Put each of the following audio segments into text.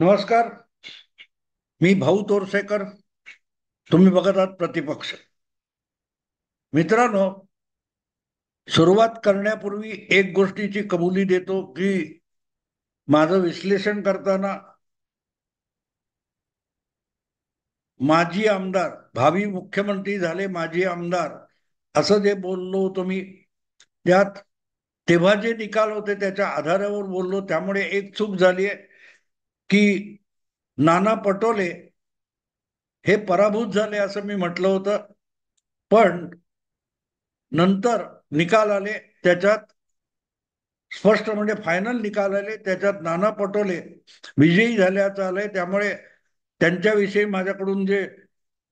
नमस्कार. मी भाऊ तोरसेकर. तुम्ही बघत आहात प्रतिपक्ष. मित्रांनो, सुरुवात करण्यापूर्वी एक गोष्टीची कबुली देतो की माझं विश्लेषण करताना माजी आमदार, भावी मुख्यमंत्री झाले माजी आमदार, असं जे बोललो होतो मी, त्यात तेव्हा जे निकाल होते त्याच्या आधारावर बोललो. त्यामुळे एक चूक झाली आहे की नाना पटोले हे पराभूत झाले असं मी म्हटलं होतं. पण नंतर निकाल आले, त्याच्यात स्पष्ट म्हणजे फायनल निकाल आले, त्याच्यात नाना पटोले विजयी झाल्याचं आलंय. त्यामुळे त्यांच्याविषयी माझ्याकडून जे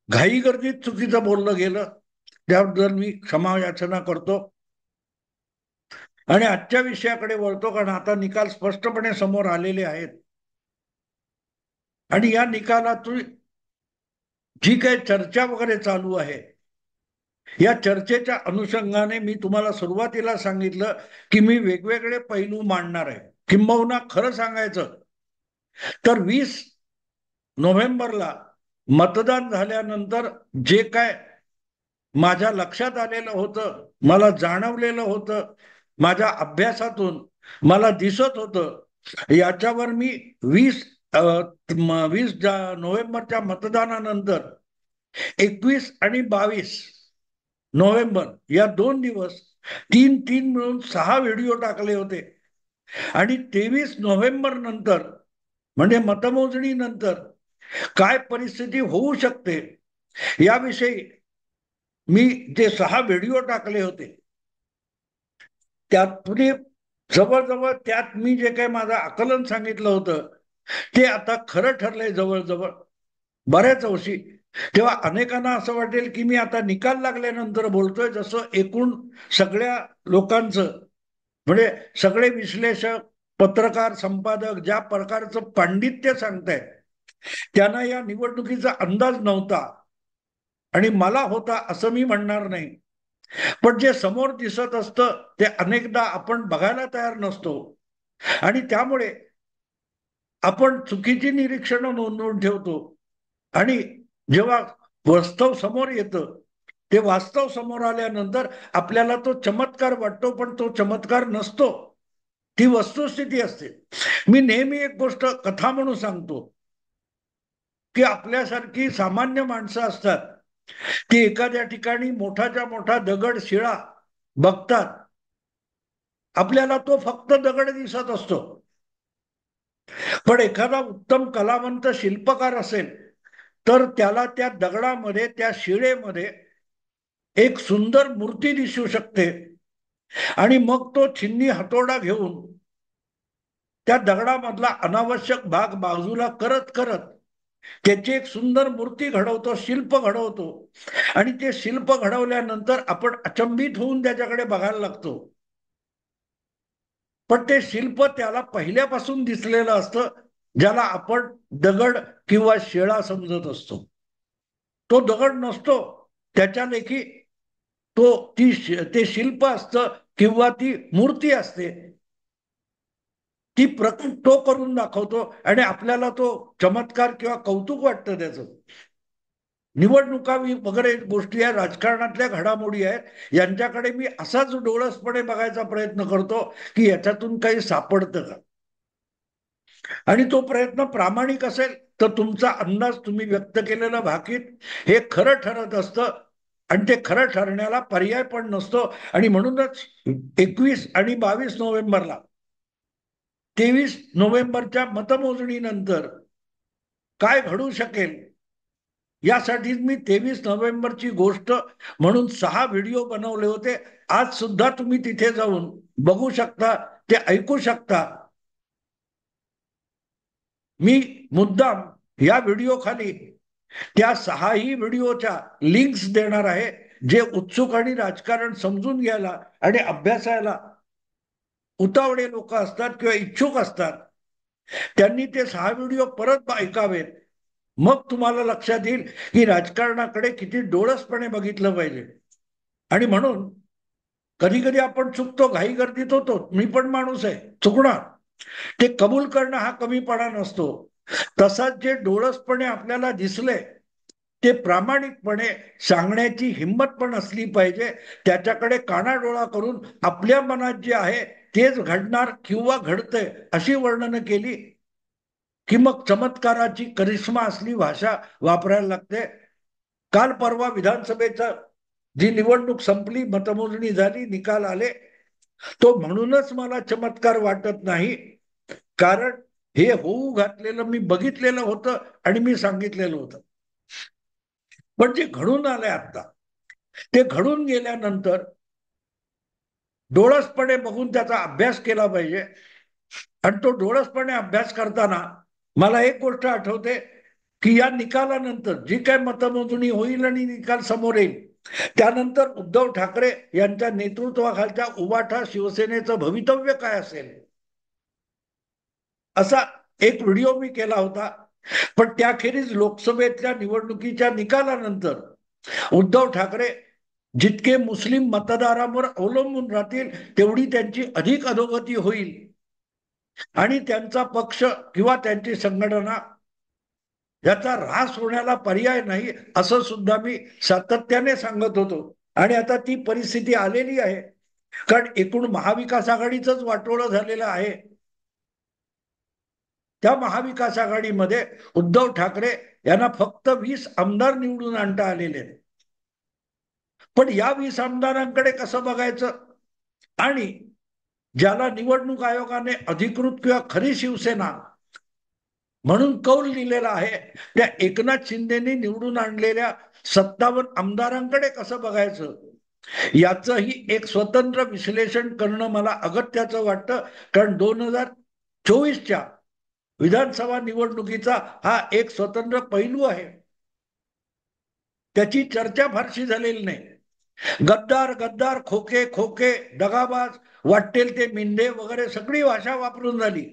घाईगर्दीत चुकीचं बोललं गेलं त्याबद्दल मी क्षमा याचना करतो आणि आजच्या विषयाकडे वळतो. कारण आता निकाल स्पष्टपणे समोर आलेले आहेत आणि या निकालातून जी काही चर्चा वगैरे चालू आहे, या चर्चेच्या अनुषंगाने मी तुम्हाला सुरुवातीला सांगितलं की मी वेगवेगळे पैलू मांडणार आहे. किंबहुना खरं सांगायचं तर 20 नोव्हेंबरला मतदान झाल्यानंतर जे काय माझ्या लक्षात आलेलं होतं, मला जाणवलेलं होतं, माझ्या अभ्यासातून मला दिसत होतं, याच्यावर मी 20 नोव्हेंबरच्या मतदानानंतर 21 आणि 22 नोव्हेंबर या 2 दिवस, तीन तीन मिळून 6 व्हिडिओ टाकले होते. आणि 23 नोव्हेंबर नंतर म्हणजे मतमोजणी नंतर काय परिस्थिती होऊ शकते याविषयी मी जे 6 व्हिडिओ टाकले होते त्यात जवळजवळ त्यात मी जे काही माझं आकलन सांगितलं होतं ते आता खरं ठरलंय जवळजवळ बऱ्याच अंशी. तेव्हा अनेकांना असं वाटेल की मी आता निकाल लागल्यानंतर बोलतोय, जसं एकूण सगळ्या लोकांचं म्हणजे सगळे विश्लेषक, पत्रकार, संपादक ज्या प्रकारचं पांडित्य सांगतायत त्यांना या निवडणुकीचा अंदाज नव्हता. आणि मला होता असं मी म्हणणार नाही, पण जे समोर दिसत असतं ते अनेकदा आपण बघायला तयार नसतो आणि त्यामुळे आपण चुकीची निरीक्षणं नोंदवून ठेवतो. आणि जेव्हा वास्तव समोर येतं, ते वास्तव समोर आल्यानंतर आपल्याला तो चमत्कार वाटतो, पण तो चमत्कार नसतो, ती वस्तुस्थिती असते. मी नेहमी एक गोष्ट कथा म्हणून सांगतो की आपल्यासारखी सामान्य माणसं असतात, ती एखाद्या ठिकाणी मोठाच्या मोठा दगड, शिळा बघतात. आपल्याला तो फक्त दगड दिसत असतो, पण एखादा उत्तम कलावंत शिल्पकार असेल तर त्याला त्या दगडामध्ये, त्या शिळेमध्ये एक सुंदर मूर्ती दिसू शकते. आणि मग तो छिन्नी हातोडा घेऊन त्या दगडामधला अनावश्यक भाग बाजूला करत करत त्याची एक सुंदर मूर्ती घडवतो, शिल्प घडवतो. आणि ते शिल्प घडवल्यानंतर आपण अचंबित होऊन त्याच्याकडे बघायला लागतो. पण ते शिल्प त्याला पहिल्यापासून दिसलेलं असतं, ज्याला आपण दगड किंवा शिळा समजत असतो. तो दगड नसतो, त्याच्या लेखी ते शिल्प असतं किंवा ती मूर्ती असते. ती प्रकट तो करून दाखवतो आणि आपल्याला तो चमत्कार किंवा कौतुक वाटतं त्याचं. निवडणुका वगैरे गोष्टी आहेत, राजकारणातल्या घडामोडी आहेत, यांच्याकडे मी असाच डोळसपणे बघायचा प्रयत्न करतो की याच्यातून काही सापडतं का. आणि तो प्रयत्न प्रामाणिक असेल तर तुमचा अंदाज, तुम्ही व्यक्त केलेलं भाकीत हे खरं ठरत असतं आणि ते खरं ठरण्याला पर्याय पण नसतो. आणि म्हणूनच 21 आणि 22 नोव्हेंबरला, 23 नोव्हेंबरच्या मतमोजणीनंतर काय घडू शकेल यासाठी मी 23 नोव्हेंबरची गोष्ट म्हणून 6 व्हिडिओ बनवले होते. आज सुद्धा तुम्ही तिथे जाऊन बघू शकता, ते ऐकू शकता. मी मुद्दाम या व्हिडिओ खाली त्या 6ही व्हिडिओच्या लिंक्स देणार आहे. जे उत्सुक आणि राजकारण समजून घ्यायला आणि अभ्यासायला उतावळे लोक असतात किंवा इच्छुक असतात, त्यांनी ते 6 व्हिडिओ परत ऐकावेत. मग तुम्हाला लक्षात येईल की राजकारणाकडे किती डोळसपणे बघितलं पाहिजे. आणि म्हणून कधी कधी आपण चुकतो, घाई गर्दीत होतो, मी पण माणूस आहे, चुकणार. ते कबूल करणं हा कमीपणा नसतो. तसाच जे डोळसपणे आपल्याला दिसले ते प्रामाणिकपणे सांगण्याची हिंमत पण असली पाहिजे. त्याच्याकडे कानाडोळा करून आपल्या मनात जे आहे तेच घडणार किंवा घडतंय अशी वर्णनं केली की मग चमत्काराची करिश्मा असली भाषा वापरायला लागते. काल परवा विधानसभेचा जी निवडणूक संपली, मतमोजणी झाली, निकाल आले, तो म्हणूनच मला चमत्कार वाटत नाही, कारण हे होऊ घातलेलं मी बघितलेलं होतं आणि मी सांगितलेलं होतं. पण जे घडून आलंय आता, ते घडून गेल्यानंतर डोळसपणे बघून त्याचा अभ्यास केला पाहिजे. आणि तो डोळसपणे अभ्यास करताना मला एक गोष्ट आठवते की या निकालानंतर जी काय मतमोजणी होईल आणि निकाल समोर येईल त्यानंतर उद्धव ठाकरे यांच्या नेतृत्वाखालच्या उभाठा शिवसेनेचं भवितव्य काय असेल असा एक व्हिडिओ मी केला होता. पण त्याखेरीज लोकसभेतल्या निवडणुकीच्या निकालानंतर उद्धव ठाकरे जितके मुस्लिम मतदारांवर अवलंबून राहतील तेवढी त्यांची अधिक अधोगती होईल आणि त्यांचा पक्ष किंवा त्यांची संघटना याचा ऱ्हास होण्याला पर्याय नाही असं सुद्धा मी सातत्याने सांगत होतो. आणि आता ती परिस्थिती आलेली आहे, कारण एकूण महाविकास आघाडीच वाटोळं झालेलं आहे. त्या महाविकास आघाडीमध्ये उद्धव ठाकरे यांना फक्त 20 आमदार निवडून आणता आलेले आहेत. पण या 20 आमदारांकडे कसं बघायचं आणि ज्याला निवडणूक आयोगाने अधिकृत किंवा खरी शिवसेना म्हणून कौल दिलेला आहे त्या एकनाथ शिंदेनी निवडून आणलेल्या 57 आमदारांकडे कसं बघायचं याचंही एक स्वतंत्र विश्लेषण करणं मला अगत्याचं वाटतं. कारण 2024च्या विधानसभा निवडणुकीचा हा एक स्वतंत्र पैलू आहे. त्याची चर्चा फारशी झालेली नाही. गद्दार गद्दार, खोके खोके, दगाबाज, वाटेल ते मिंदे वगैरे सगळी भाषा वापरून झाली.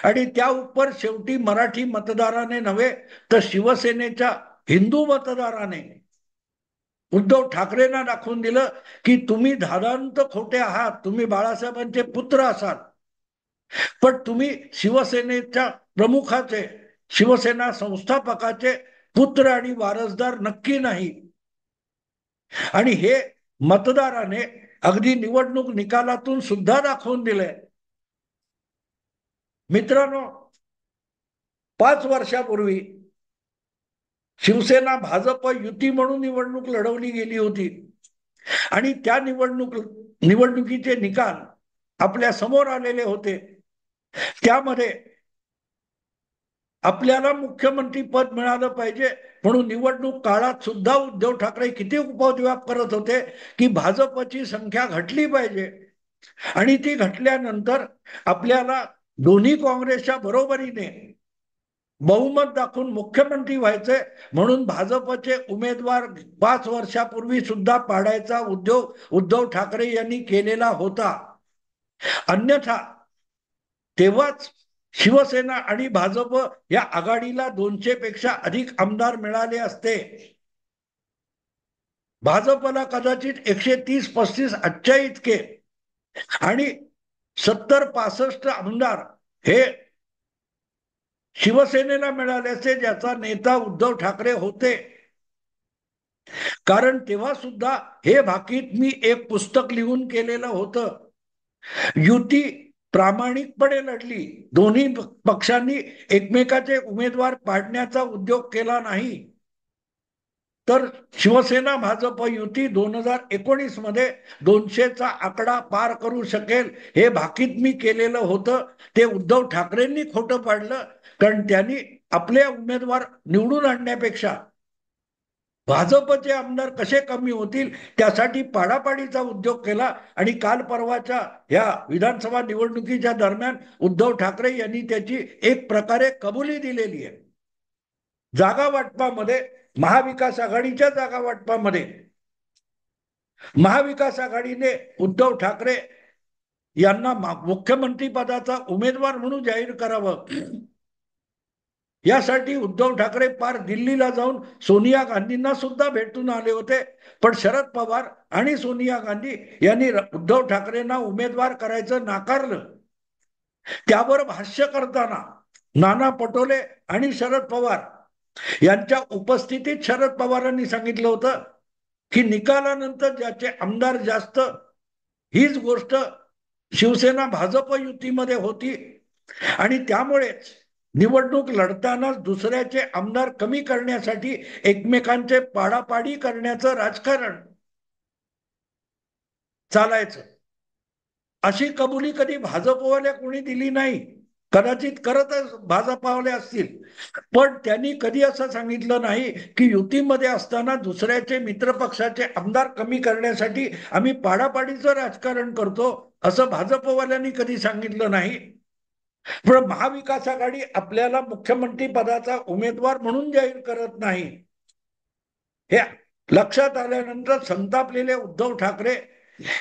आणि त्या उपर शेवटी मराठी मतदाराने नव्हे तर शिवसेनेच्या हिंदू मतदाराने उद्धव ठाकरेंना दाखवून दिलं की तुम्ही धादांत खोटे आहात, तुम्ही बाळासाहेबांचे पुत्र असाल, पण तुम्ही शिवसेनेच्या प्रमुखाचे, शिवसेना संस्थापकाचे पुत्र आणि वारसदार नक्की नाही. आणि हे मतदाराने अगदी निवडणूक निकालातून सुद्धा दाखवून दिलंय. मित्रांनो, 5 वर्षापूर्वी शिवसेना भाजप युती म्हणून निवडणूक लढवली गेली होती आणि त्या निवडणुकीचे निकाल आपल्या समोर आलेले होते. त्यामध्ये आपल्याला मुख्यमंत्री पद मिळालं पाहिजे म्हणून निवडणूक काळात सुद्धा उद्धव ठाकरे किती उपद्व्याप करत होते की भाजपची संख्या घटली पाहिजे आणि ती घटल्यानंतर आपल्याला दोन्ही काँग्रेसच्या बरोबरीने बहुमत दाखवून मुख्यमंत्री व्हायचे म्हणून भाजपचे उमेदवार 5 वर्षापूर्वी सुद्धा पाडायचा उद्योग उद्धव ठाकरे यांनी केलेला होता. अन्यथा तेव्हाच शिवसेना आणि भाजप या आघाडीला 200 पेक्षा अधिक आमदार मिळाले असते. भाजपला कदाचित 130-35 आजच्या इतके आणि 70-65 आमदार हे शिवसेनेला मिळाल्याचे ज्याचा नेता उद्धव ठाकरे होते. कारण तेव्हा सुद्धा हे भाकीत मी एक पुस्तक लिहून केलेलं होतं. युती प्रामाणिकपणे लढली, दोन्ही पक्षांनी एकमेकाचे उमेदवार पाडण्याचा उद्योग केला नाही, तर शिवसेना भाजप युती 2019 मध्ये 200चा आकडा पार करू शकेल हे भाकीत मी केलेलं होतं. ते उद्धव ठाकरेंनी खोटं पाडलं, कारण त्यांनी आपले उमेदवार निवडून आणण्यापेक्षा भाजपचे आमदार कसे कमी होतील त्यासाठी पाडापाडीचा उद्योग केला. आणि काल परवाच्या या विधानसभा निवडणुकीच्या दरम्यान उद्धव ठाकरे यांनी त्याची एक प्रकारे कबुली दिलेली आहे. जागा वाटपामध्ये, महाविकास आघाडीच्या जागा वाटपामध्ये महाविकास आघाडीने उद्धव ठाकरे यांना मुख्यमंत्री पदाचा उमेदवार म्हणून जाहीर करावं यासाठी उद्धव ठाकरे पार दिल्लीला जाऊन सोनिया गांधींना सुद्धा भेटून आले होते. पण शरद पवार आणि सोनिया गांधी यांनी उद्धव ठाकरेंना उमेदवार करायचं नाकारलं. त्यावर भाष्य करताना नाना पटोले आणि शरद पवार यांच्या उपस्थितीत शरद पवारांनी सांगितलं होतं की निकालानंतर ज्याचे आमदार जास्त, हीच गोष्ट शिवसेना भाजप युतीमध्ये होती आणि त्यामुळेच निवडणूक लढताना दुसऱ्याचे आमदार कमी करण्यासाठी एकमेकांचे पाडापाडी करण्याचं राजकारण चालायचं. अशी कबुली कधी भाजपवाल्या कोणी दिली नाही. कदाचित करतच भाजपावाले असतील, पण त्यांनी कधी असं सांगितलं नाही की युतीमध्ये असताना दुसऱ्याचे मित्रपक्षाचे आमदार कमी करण्यासाठी आम्ही पाडापाडीचं राजकारण करतो, असं भाजपवाल्यांनी कधी सांगितलं नाही. पण महाविकास आघाडी आपल्याला मुख्यमंत्री पदाचा उमेदवार म्हणून जाहीर करत नाही. हे लक्षात आल्यानंतर संतापलेले उद्धव ठाकरे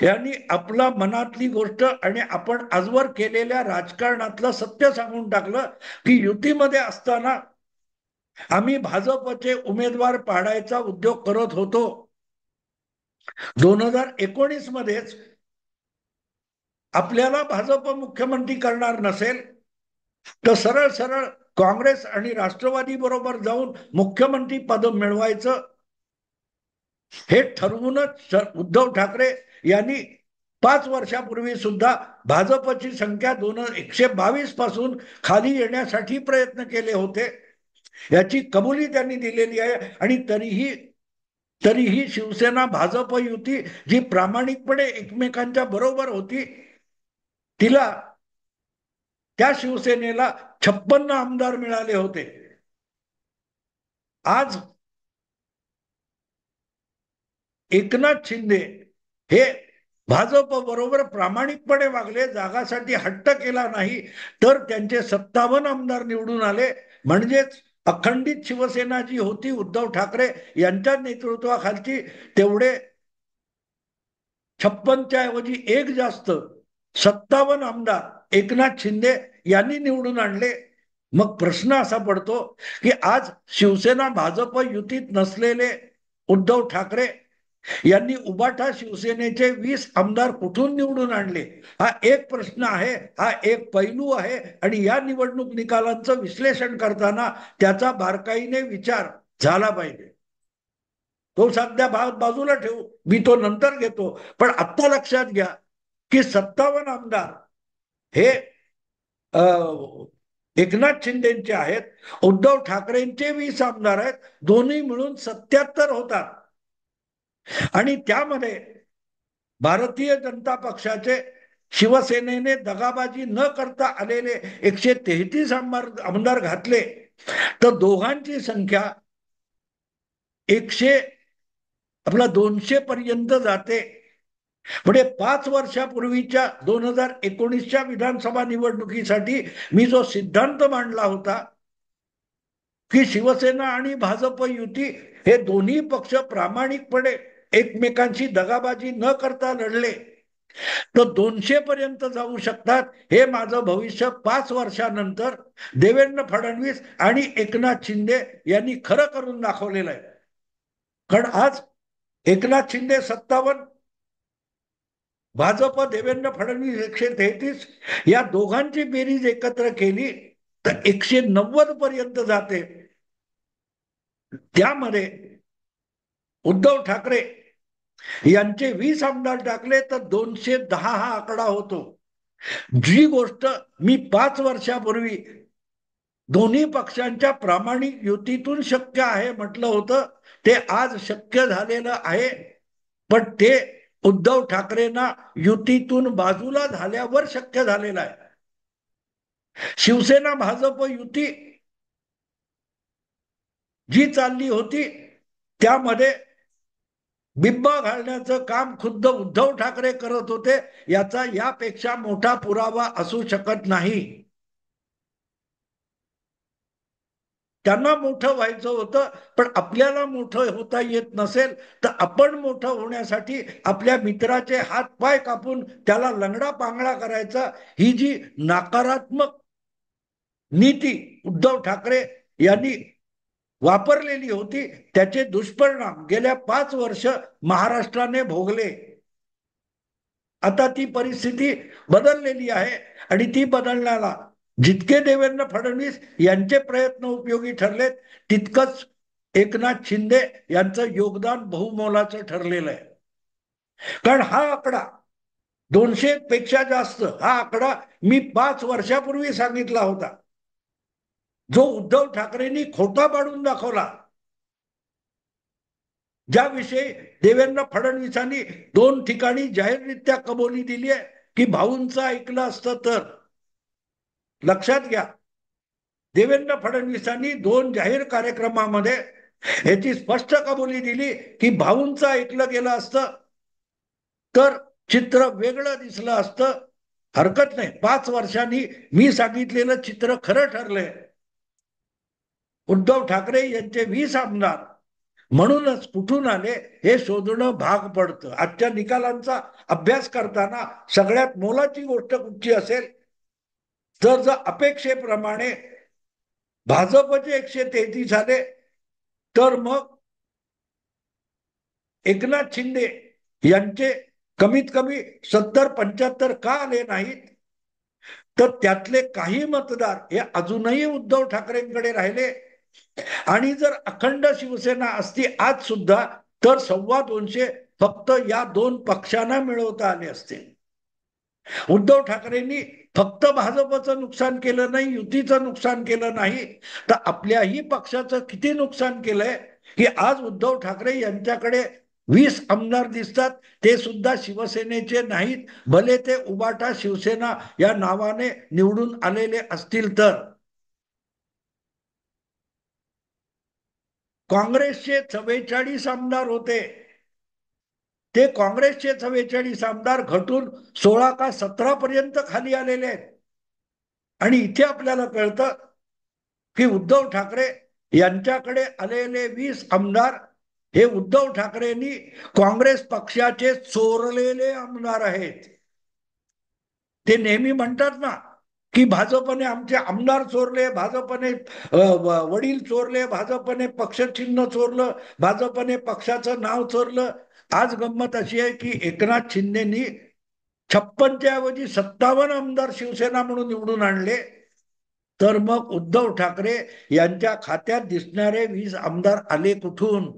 यांनी आपला मनातली गोष्ट आणि आपण आजवर केलेल्या राजकारणातलं सत्य सांगून टाकलं की युतीमध्ये असताना आम्ही भाजपचे उमेदवार पाडायचा उद्योग करत होतो. 2019 मध्येच आपल्याला भाजप मुख्यमंत्री करणार नसेल तर सरळ सरळ काँग्रेस आणि राष्ट्रवादी बरोबर जाऊन मुख्यमंत्री पद मिळवायचं हे ठरवूनच उद्धव ठाकरे यांनी 5 वर्षापूर्वी सुद्धा भाजपची संख्या 122 पासून खाली येण्यासाठी प्रयत्न केले होते. याची कबुली त्यांनी दिलेली आहे. आणि तरीही शिवसेना भाजप युती जी प्रामाणिकपणे एकमेकांच्या बरोबर होती, तिला त्या शिवसेनेला 56 आमदार मिळाले होते. आज एकनाथ शिंदे हे भाजप बरोबर प्रामाणिकपणे वागले, जागासाठी हट्ट केला नाही, तर त्यांचे 57 आमदार निवडून आले. म्हणजेच अखंडित शिवसेना जी होती उद्धव ठाकरे यांच्या नेतृत्वाखालची, तेवढे 56च्या ऐवजी एक जास्त 57 आमदार एकनाथ शिंदे यांनी निवडून आणले. मग प्रश्न असा पडतो की आज शिवसेना भाजप युतीत नसलेले उद्धव ठाकरे यांनी उबाटा शिवसेनेचे 20 आमदार कुठून निवडून आणले, हा एक प्रश्न आहे, हा एक पैलू आहे. आणि या निवडणूक निकालांचं विश्लेषण करताना त्याचा बारकाईने विचार झाला पाहिजे. तो सध्या बाजूला ठेवू, मी तो नंतर घेतो. पण आत्ता लक्षात घ्या की 57 आमदार हे एकनाथ शिंदेचे आहेत, उद्धव ठाकरेंचे 20 आमदार आहेत, दोन्ही मिळून 77 होतात. आणि त्यामध्ये भारतीय जनता पक्षाचे शिवसेनेने दगाबाजी न करता आलेले 133 आमदार घातले, तर दोघांची संख्या 200 पर्यंत जाते. म्हणजे 5 वर्षापूर्वीच्या 2019च्या विधानसभा निवडणुकीसाठी मी जो सिद्धांत मांडला होता की शिवसेना आणि भाजप युती हे दोन्ही पक्ष प्रामाणिकपणे एकमेकांशी दगाबाजी न करता लढले तर 200 पर्यंत जाऊ शकतात, हे माझं भविष्य 5 वर्षानंतर देवेंद्र फडणवीस आणि एकनाथ शिंदे यांनी खरं करून दाखवलेलं आहे. कारण आज एकनाथ शिंदे 57, भाजप देवेंद्र फडणवीस 133, या दोघांची बेरीज एकत्र केली तर 190 पर्यंत जाते. त्यामध्ये उद्धव ठाकरे यांचे 20 आमदार टाकले तर 210 हा आकडा होतो. जी गोष्ट मी 5 वर्षापूर्वी दोन्ही पक्षांच्या प्रामाणिक युतीतून शक्य आहे म्हटलं होतं, ते आज शक्य झालेलं आहे. पण ते उद्धव ठाकरेंना युतीतून बाजूला झाल्यावर शक्य झालेलं आहे. शिवसेना भाजप युती जी चालली होती त्यामध्ये बिंबा घालण्याचं काम खुद्द उद्धव ठाकरे करत होते, याचा यापेक्षा मोठा पुरावा असू शकत नाही. त्यांना मोठं व्हायचं होतं, पण आपल्याला मोठं होता येत नसेल तर आपण मोठं होण्यासाठी आपल्या मित्राचे हात पाय कापून त्याला लंगडा पांगडा करायचा, ही जी नकारात्मक नीती उद्धव ठाकरे यांनी वापरलेली होती, त्याचे दुष्परिणाम गेल्या 5 वर्ष महाराष्ट्राने भोगले. आता ती परिस्थिती बदललेली आहे आणि ती बदलण्याला जितके देवेंद्र फडणवीस यांचे प्रयत्न उपयोगी ठरलेत, तितकंच एकनाथ शिंदे यांचं योगदान बहुमोलाचं ठरलेलं आहे. कारण हा आकडा 200 पेक्षा जास्त, हा आकडा मी 5 वर्षापूर्वी सांगितला होता, जो उद्धव ठाकरेंनी खोटा पाडून दाखवला, ज्याविषयी देवेंद्र फडणवीसांनी 2 ठिकाणी जाहीररित्या कबुली दिली आहे की भाऊंचं ऐकलं असतं तर. लक्षात घ्या, देवेंद्र फडणवीसांनी 2 जाहीर कार्यक्रमामध्ये याची स्पष्ट कबुली दिली की भाऊंचं ऐकलं गेलं असतं तर चित्र वेगळं दिसलं असतं. हरकत नाही, 5 वर्षांनी मी सांगितलेलं चित्र खरं ठरलंय. उद्धव ठाकरे यांचे 20 आमदार म्हणूनच कुठून आले हे शोधणं भाग पडतं. आजच्या निकालांचा अभ्यास करताना सगळ्यात मोलाची गोष्ट कुठची असेल तर जर अपेक्षेप्रमाणे भाजपचे 133 आले तर मग एकनाथ शिंदे यांचे कमीत कमी 70-75 का आले नाहीत, तर त्यातले काही मतदार हे अजूनही उद्धव ठाकरेंकडे राहिले. आणि जर अखंड शिवसेना असती आज सुद्धा तर 250 फक्त या 2 पक्षांना मिळवता आले असते. उद्धव ठाकरेंनी फक्त भाजपचं नुकसान केलं नाही, युतीचं नुकसान केलं नाही, तर आपल्याही पक्षाचं किती नुकसान केलंय की आज उद्धव ठाकरे यांच्याकडे 20 आमदार दिसतात, ते सुद्धा शिवसेनेचे नाहीत, भले ते उबाटा शिवसेना या नावाने निवडून आलेले असतील तर. काँग्रेसचे 44 आमदार होते, ते काँग्रेसचे 44 आमदार घटून 16 का 17 पर्यंत खाली आलेले आहेत. आणि इथे आपल्याला कळतं की उद्धव ठाकरे यांच्याकडे आलेले 20 आमदार हे उद्धव ठाकरेंनी काँग्रेस पक्षाचे चोरलेले आमदार आहेत. ते नेहमी म्हणतात ना की भाजपने आमचे आमदार चोरले, भाजपने वडील चोरले, भाजपने पक्षचिन्ह चोरलं, भाजपने पक्षाचं नाव चोरलं. आज गंमत अशी आहे की एकनाथ शिंदेनी 56च्या ऐवजी 57 आमदार शिवसेना म्हणून निवडून आणले, तर मग उद्धव ठाकरे यांच्या खात्यात दिसणारे 20 आमदार आले कुठून?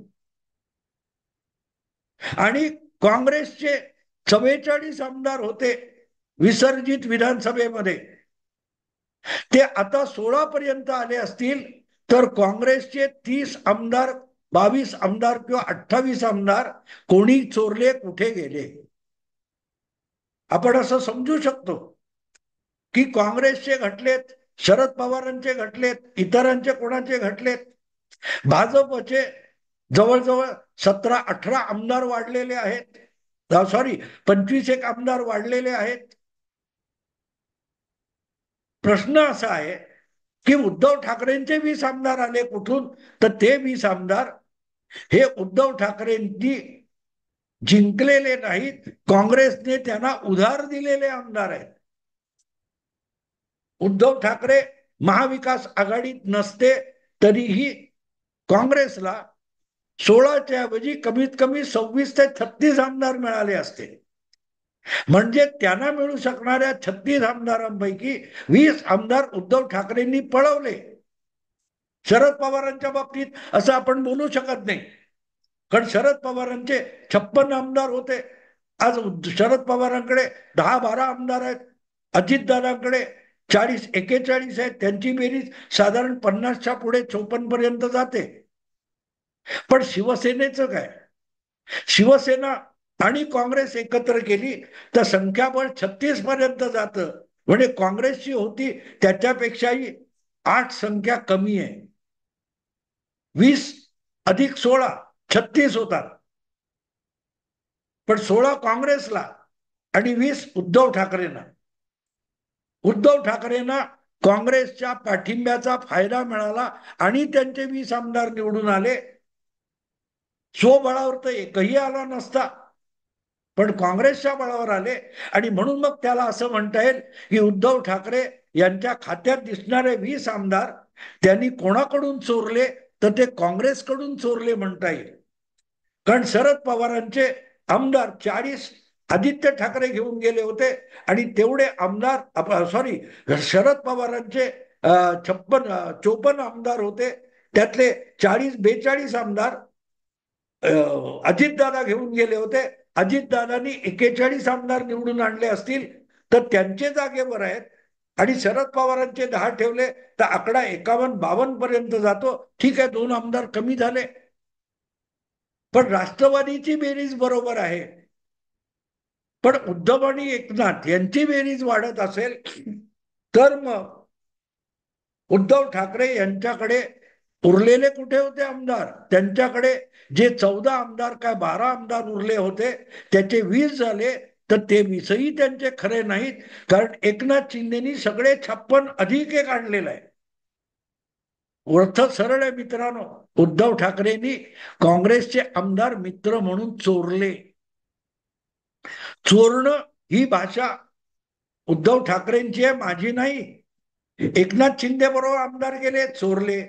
आणि काँग्रेसचे 44 आमदार होते विसर्जित विधानसभेमध्ये, ते आता 16 पर्यंत आले असतील, तर काँग्रेसचे 30 आमदार, 22 आमदार किंवा 28 आमदार कोणी चोरले, कुठे गेले? आपण असं समजू शकतो की काँग्रेसचे घटलेत, शरद पवारांचे घटलेत, इतरांचे कोणाचे घटलेत, भाजपचे जवळजवळ 17-18 आमदार वाढलेले आहेत, सॉरी 25 आमदार वाढलेले आहेत. प्रश्न असा आहे की उद्धव ठाकरेंचे 20 आमदार आले कुठून? तर ते 20 आमदार हे उद्धव ठाकरेंनी जिंकलेले नाहीत, काँग्रेसने त्यांना उधार दिलेले आमदार आहेत. उद्धव ठाकरे महाविकास आघाडीत नसते तरीही काँग्रेसला 16च्या ऐवजी कमीत कमी 26 ते 36 आमदार मिळाले असते. म्हणजे त्यांना मिळू शकणाऱ्या 36 आमदारांपैकी 20 आमदार उद्धव ठाकरेंनी पळवले. शरद पवारांच्या बाबतीत असं आपण बोलू शकत नाही, कारण शरद पवारांचे 56 आमदार होते, आज शरद पवारांकडे 10-12 आमदार आहेत, अजितदादांकडे 40-41 आहेत, त्यांची बेरीज साधारण 50च्या पुढे 54 पर्यंत जाते. पण शिवसेनेचं काय? शिवसेना आणि काँग्रेस एकत्र केली तर संख्याबळ 36 पर्यंत जातं, म्हणजे काँग्रेसची होती त्याच्यापेक्षाही 8 संख्या कमी आहे. 20 अधिक 16 36 होतात, पण 16 काँग्रेसला आणि 20 उद्धव ठाकरेंना. उद्धव ठाकरेंना काँग्रेसच्या पाठिंब्याचा फायदा मिळाला आणि त्यांचे 20 आमदार निवडून आले. स्वबळावर तर एकही आला नसता, पण काँग्रेसच्या बळावर आले. आणि म्हणून मग त्याला असं म्हणता येईल की उद्धव ठाकरे यांच्या खात्यात दिसणारे 20 आमदार त्यांनी कोणाकडून चोरले, तर ते काँग्रेसकडून चोरले म्हणता येईल. कारण शरद पवारांचे आमदार 40 आदित्य ठाकरे घेऊन गेले होते आणि तेवढे आमदार सॉरी शरद पवारांचे 54 आमदार होते, त्यातले 40-42 आमदार अजितदादा घेऊन गेले होते. अजितदादांनी 41 आमदार निवडून आणले असतील तर त्यांचे जागेवर आहेत, आणि शरद पवारांचे 10 ठेवले तर आकडा 51-52 पर्यंत जातो. ठीक आहे, 2 आमदार कमी झाले, पण राष्ट्रवादीची बेरीज बरोबर आहे. पण उद्धव आणि एकनाथ यांची बेरीज वाढत असेल तर मग उद्धव ठाकरे यांच्याकडे उरलेले कुठे होते आमदार? त्यांच्याकडे जे 14 आमदार काय 12 आमदार उरले होते त्याचे 20 झाले, तर ते 20ही त्यांचे खरे नाहीत, कारण एकनाथ शिंदेनी सगळे 56 अधिक एक आणलेलं आहे. अर्थ सरळ आहे मित्रांनो, उद्धव ठाकरेंनी काँग्रेसचे आमदार मित्र म्हणून चोरले. चोरणं ही भाषा उद्धव ठाकरेंची आहे, माझी नाही. एकनाथ शिंदे बरोबर आमदार गेले, चोरले.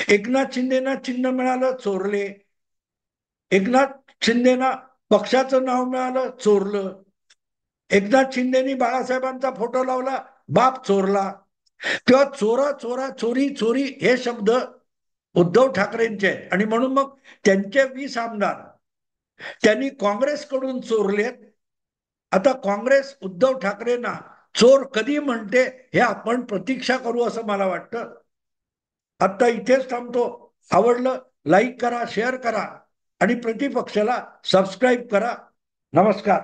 एकनाथ शिंदेना चिन्ह मिळालं, चोरले. एकनाथ शिंदेना पक्षाचं नाव मिळालं, चोरलं. एकनाथ शिंदेनी बाळासाहेबांचा फोटो लावला, बाप चोरला. तेव्हा चोरा चोरा चोरी चोरी हे शब्द उद्धव ठाकरेंचे आहेत, आणि म्हणून मग त्यांचे 20 आमदार त्यांनी काँग्रेसकडून चोरलेत. आता काँग्रेस उद्धव ठाकरेंना चोर कधी म्हणते हे आपण प्रतीक्षा करू असं मला वाटतं. आता इथेच थांबतो. आवडलं लाईक करा, शेअर करा आणि प्रतिपक्षाला सबस्क्राईब करा. नमस्कार.